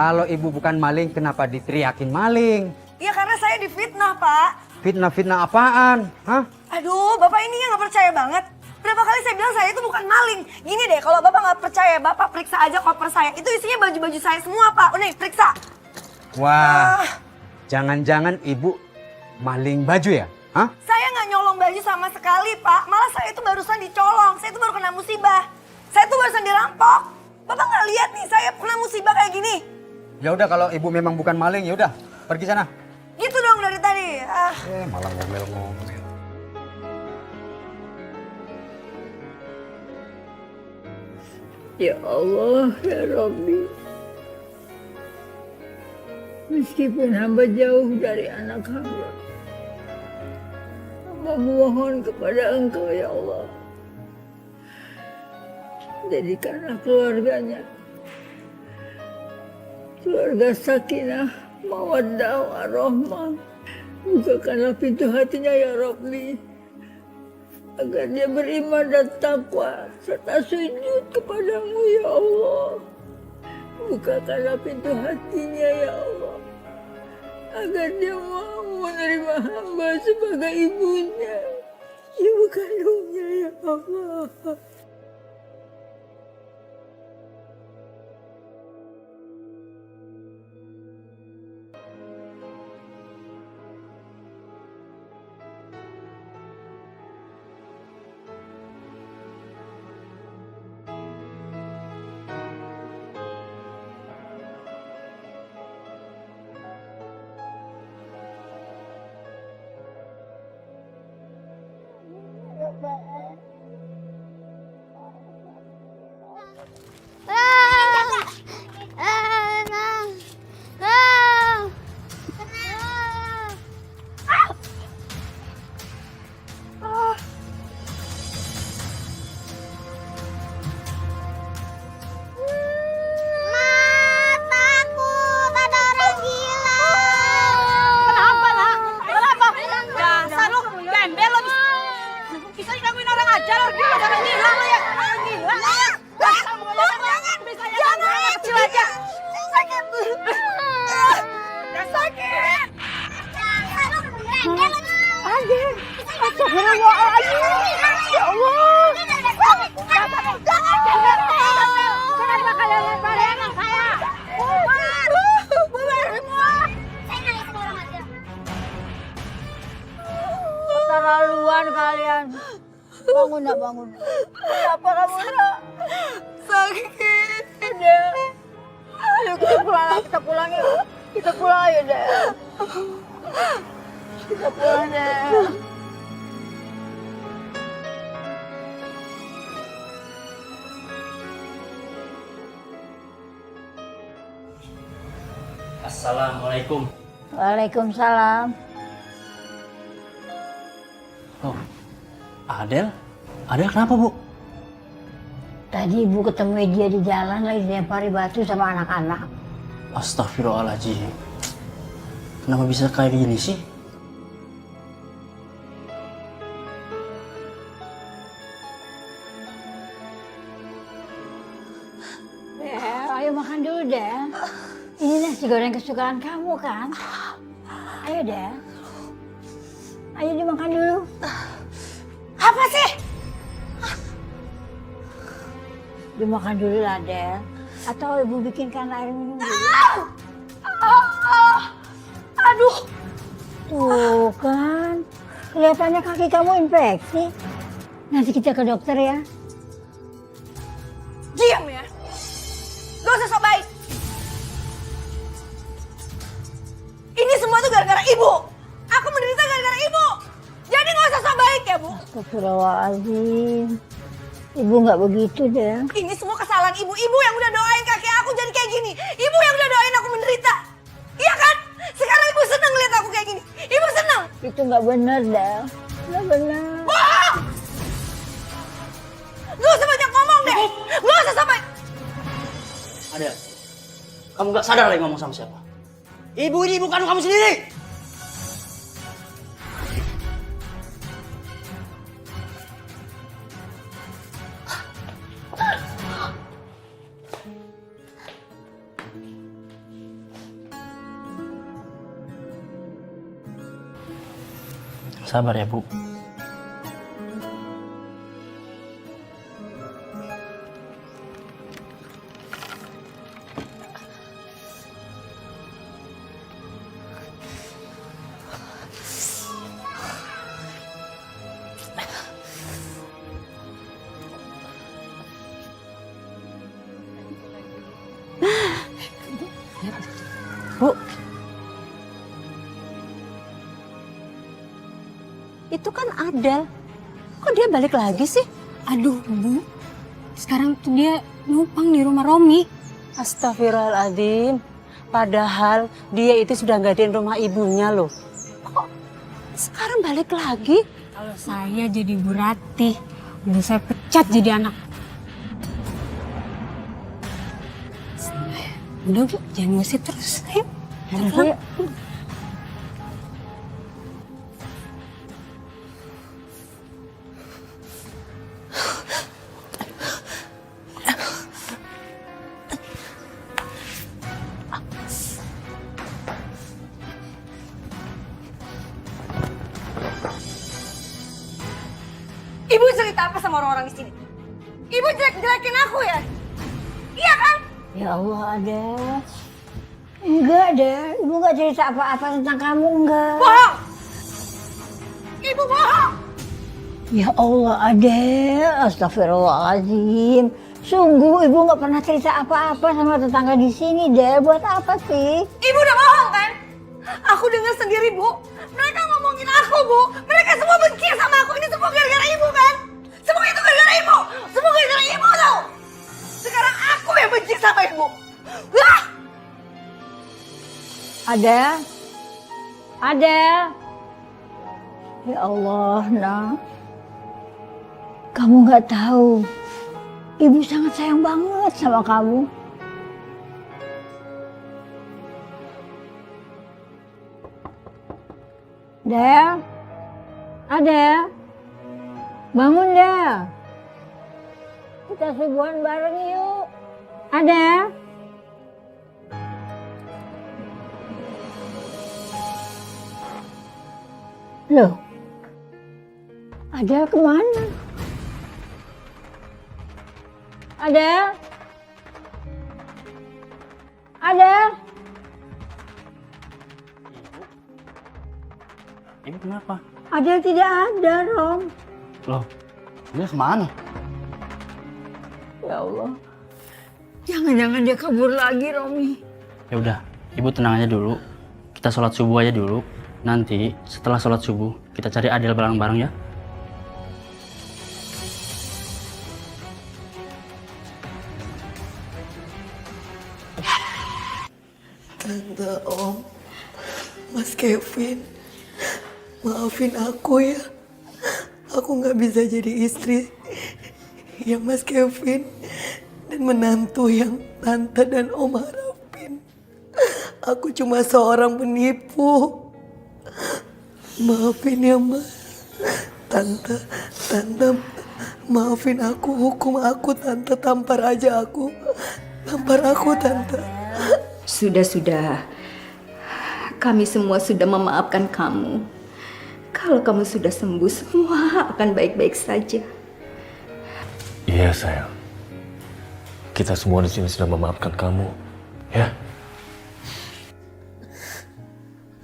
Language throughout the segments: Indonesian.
Kalau ibu bukan maling, kenapa diteriakin maling? Ya karena saya difitnah, Pak. Fitnah-fitnah apaan? Hah? Aduh, Bapak ini nggak percaya banget. Berapa kali saya bilang saya itu bukan maling. Gini deh, kalau Bapak nggak percaya, Bapak periksa aja koper saya. Itu isinya baju-baju saya semua, Pak. Nih, periksa. Wah, jangan-jangan ibu maling baju ya? Hah? Saya nggak nyolong baju sama sekali, Pak. Malah saya itu barusan dicolong. Saya itu baru kena musibah. Saya itu barusan dirampok. Bapak nggak lihat nih, saya kena musibah kayak gini. Ya udah kalau ibu memang bukan maling, ya udah pergi sana. Gitu dong dari tadi. Malah ngomel-ngomel. Ya Allah, ya Rabbi. Meskipun hamba jauh dari anak hamba, hamba mohon kepada Engkau ya Allah. Jadikanlah keluarganya keluarga sakinah, mawaddah, warahmah. Bukakanlah pintu hatinya ya Rabbi, agar dia beriman dan takwa serta sujud kepadamu ya Allah. Bukakanlah pintu hatinya ya Allah, agar dia mau menerima hamba sebagai ibunya, ibu kandungnya ya Allah. Keterlaluan kalian. Bangun nak, bangun. Kenapa kamu nak? Sakit. Udah. Ayo kita pulang, kita pulang yuk. Kita pulang ayo deh. Kita pulang deh. Assalamualaikum. Waalaikumsalam. Oh, Adel? Adel kenapa, Bu? Tadi ibu ketemu dia di jalan lagi dilempari batu sama anak-anak. Astagfirullahaladzim. Kenapa bisa kayak gini sih? Ayo makan dulu deh. Ini nasi goreng kesukaan kamu kan? Ayo deh. Ayo dimakan dulu. Apa sih? Dimakan dulu lah, Del. Atau ibu bikinkan air minum dulu. Aduh. Tuh kan, kelihatannya kaki kamu infeksi. Nanti kita ke dokter ya. Diam ya. Gak usah sok baik. Ini semua tuh gara-gara ibu. Aku menderita gara-gara ibu. Jadi gak usah sok baik ya, Bu. Astagfirullahaladzim. Ibu nggak begitu deh. Ini semua kesalahan ibu. Ibu yang udah doain kakek aku jadi kayak gini. Ibu yang udah doain aku menderita. Iya kan? Sekarang ibu seneng lihat aku kayak gini. Ibu seneng. Itu nggak benar, Del. Nggak benar. Bohong! Gak usah banyak ngomong deh. Gak usah sampai. Adel, kamu gak sadar lagi ngomong sama siapa? Ibu ini ibu kandung kamu sendiri. Sabar ya, Bu. Bu, itu kan Adel. Kok dia balik lagi sih? Aduh, Bu. Sekarang tuh dia numpang di rumah Romi. Astagfirullahaladzim. Padahal dia itu sudah ngadain rumah ibunya loh. Kok sekarang balik lagi? Kalau saya jadi Bu Ratih, udah saya pecat jadi anak. Udah Bu, jangan ngusip terus. Ayo. Ayo. Ibu cerita apa sama orang-orang di sini? Ibu jelek-jelekin aku ya? Iya kan? Ya Allah, Adel. Enggak, Del. Ibu nggak cerita apa-apa tentang kamu, enggak. Bohong! Ibu bohong! Ya Allah, Adel. Astagfirullahaladzim. Sungguh ibu nggak pernah cerita apa-apa sama tetangga di sini, Del. Buat apa sih? Ibu udah bohong kan? Aku dengar sendiri, Bu. Mereka ngomongin aku, Bu. Mereka semua benci sama aku. Ini semua gara-gara ibu kan? Semua itu gara-gara ibu. Semua gara-gara ibu tau. Sekarang aku yang benci sama ibu. Wah! Adel. Adel. Ya Allah, nak. Kamu nggak tahu. Ibu sangat sayang banget sama kamu. Del. Adel. Bangun, Del. Kita subuhan bareng yuk. Adel. Loh. Adel kemana? Adel? Adel? Ibu kenapa? Adel tidak ada, Rom. Loh, dia kemana? Ya Allah. Jangan-jangan dia kabur lagi, Romi. Ya udah, Ibu tenang aja dulu. Kita sholat subuh aja dulu. Nanti setelah sholat subuh, kita cari Adel bareng-bareng ya. Tante, Om, Mas Kevin, maafin aku ya. Aku nggak bisa jadi istri yang Mas Kevin dan menantu yang Tante dan Om harapin. Aku cuma seorang penipu. Maafin ya, Mas. Tante, maafin aku, hukum aku, Tante. Tampar aja aku. Tampar aku, Tante. Sudah. Kami semua sudah memaafkan kamu. Kalau kamu sudah sembuh, semua akan baik-baik saja. Iya, sayang. Kita semua di sini sudah memaafkan kamu, ya.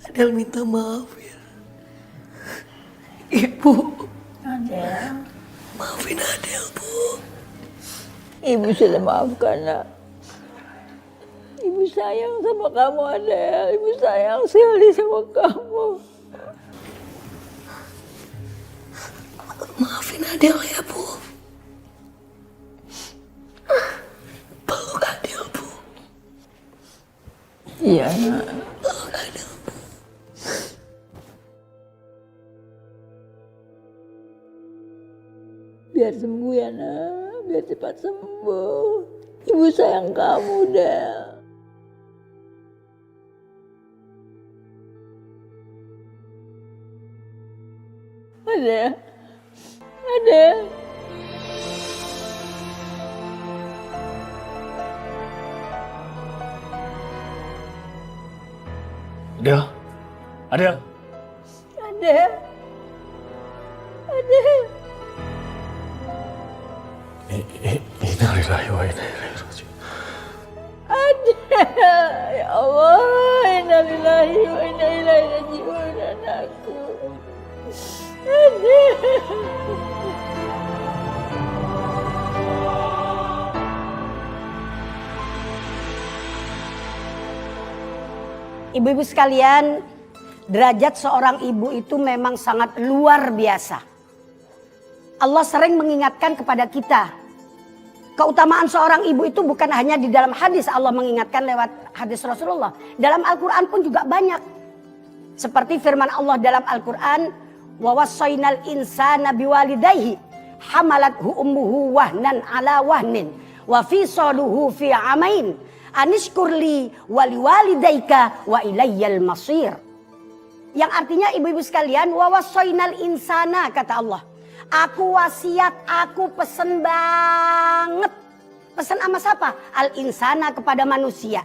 Adel minta maaf ya. Ibu. Adel. Maafin Adel, Bu. Ibu sudah maafkan, nak. Ibu sayang sama kamu, Adel. Ibu sayang sekali sama kamu. Maafin Adel ya, Bu. Peluk Adel, Bu. Iya, nak. Peluk Adel, Bu. Biar sembuh ya, nak. Biar cepat sembuh. Ibu sayang kamu, Del. Adel. Adel. Adel. Adel. Adel. Innalillahi wa inna ilaihi raji'un. Ya Allah, innalillahi wa inna ilaihi raji'un, anakku. Ibu-ibu sekalian, derajat seorang ibu itu memang sangat luar biasa. Allah sering mengingatkan kepada kita. Keutamaan seorang ibu itu bukan hanya di dalam hadis, Allah mengingatkan lewat hadis Rasulullah. Dalam Al-Quran pun juga banyak. Seperti firman Allah dalam Al-Quran, wa wassaynal insana biwalidayhi hamalathu ummuhu wahnan ala wahnin wa fisaluhu fi amain anishkurli waliwalidayka wa ilayyal masir. Yang artinya ibu-ibu sekalian, wa wassaynal insana, kata Allah. Aku wasiat, aku pesen banget. Pesen sama siapa? Al-insana, kepada manusia.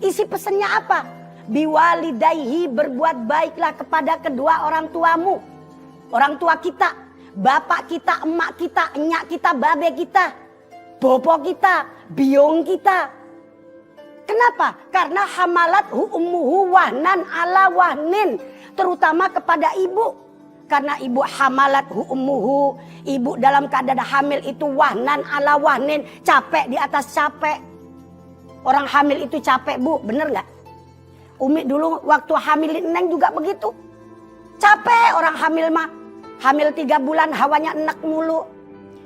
Isi pesennya apa? Biwalidayhi, berbuat baiklah kepada kedua orang tuamu. Orang tua kita, bapak kita, emak kita, enyak kita, babe kita, bopo kita, biong kita. Kenapa? Karena hamalat ummuhu wahnan ala wahnin. Terutama kepada ibu. Karena ibu hamalat ummuhu, ibu dalam keadaan hamil itu wahnan ala wahnin, capek di atas capek. Orang hamil itu capek, Bu, bener nggak? Umi dulu waktu hamilin Neng juga begitu. Capek orang hamil mah. Hamil 3 bulan hawanya enak mulu.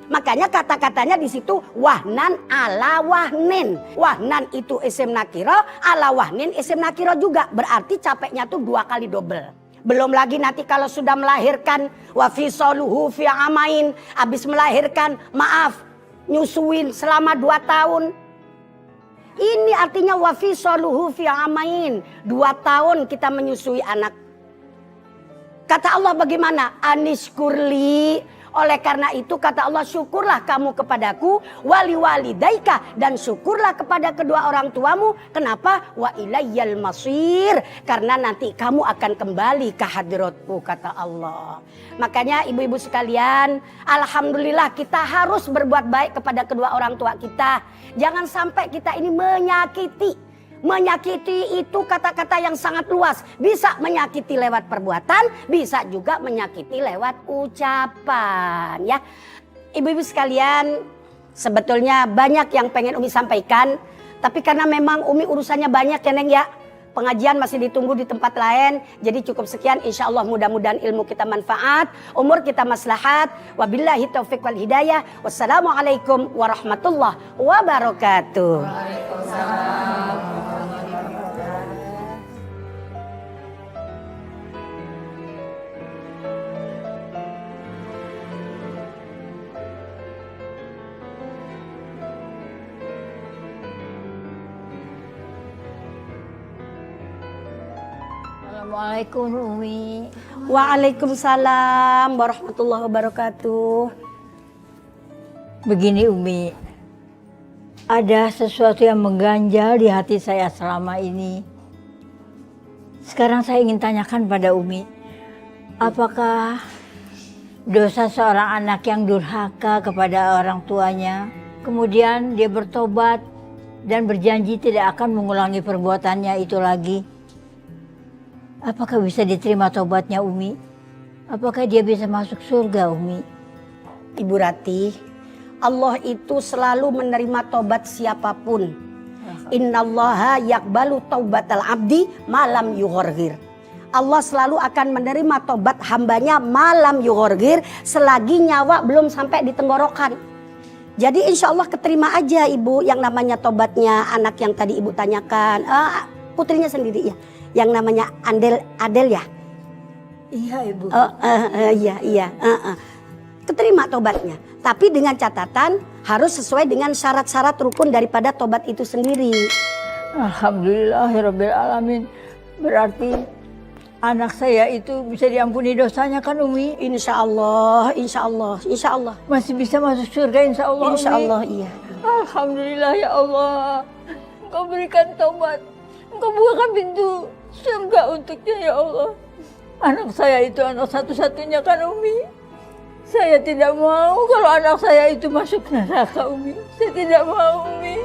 Makanya kata-katanya di situ wahnan ala wahnin. Wahnan itu isim nakiro, ala wahnin isim nakiro juga. Berarti capeknya tuh 2 kali double. Belum lagi nanti kalau sudah melahirkan, wa fisaluhu fi amain, habis melahirkan, maaf, nyusuin selama 2 tahun. Ini artinya wa fisaluhu fi amain, 2 tahun kita menyusui anak. Kata Allah bagaimana? Anishkurli. Oleh karena itu kata Allah, syukurlah kamu kepadaku, wali walidaika, dan syukurlah kepada kedua orang tuamu. Kenapa? Wa ilayyal masir, karena nanti kamu akan kembali ke hadratku, kata Allah. Makanya ibu-ibu sekalian, alhamdulillah kita harus berbuat baik kepada kedua orang tua kita. Jangan sampai kita ini menyakiti. Menyakiti itu kata-kata yang sangat luas. Bisa menyakiti lewat perbuatan, bisa juga menyakiti lewat ucapan, ya. Ibu-ibu sekalian, sebetulnya banyak yang pengen Umi sampaikan, tapi karena memang Umi urusannya banyak ya Neng ya. Pengajian masih ditunggu di tempat lain. Jadi cukup sekian, insya Allah mudah-mudahan ilmu kita manfaat, umur kita maslahat. Wabillahi taufiq wal hidayah. Wassalamualaikum warahmatullahi wabarakatuh. Waalaikumsalam. Assalamualaikum Umi. Waalaikumsalam warahmatullahi wabarakatuh. Begini Umi, ada sesuatu yang mengganjal di hati saya selama ini. Sekarang saya ingin tanyakan pada Umi, apakah dosa seorang anak yang durhaka kepada orang tuanya, kemudian dia bertobat dan berjanji tidak akan mengulangi perbuatannya itu lagi, apakah bisa diterima tobatnya Umi? Apakah dia bisa masuk surga Umi? Ibu Rati, Allah itu selalu menerima tobat siapapun. Innallaha yaqbalu taubatal abdi malam yughorgir. Allah selalu akan menerima tobat hambanya malam yughorgir, selagi nyawa belum sampai di tenggorokan. Jadi insya Allah keterima aja Ibu yang namanya tobatnya anak yang tadi Ibu tanyakan. Putrinya sendiri ya. Yang namanya Adel ya? Iya Ibu. Iya. Keterima tobatnya. Tapi dengan catatan harus sesuai dengan syarat-syarat rukun daripada tobat itu sendiri. Alhamdulillahirabbil alamin. Berarti anak saya itu bisa diampuni dosanya kan Umi? Insya Allah. Masih bisa masuk surga insya Allah Umi? Insya Allah iya. Alhamdulillah ya Allah. Engkau berikan taubat. Engkau bukakan pintu surga untuknya ya Allah. Anak saya itu anak satu-satunya kan Umi. Saya tidak mau kalau anak saya itu masuk neraka, Umi. Saya tidak mau, Umi.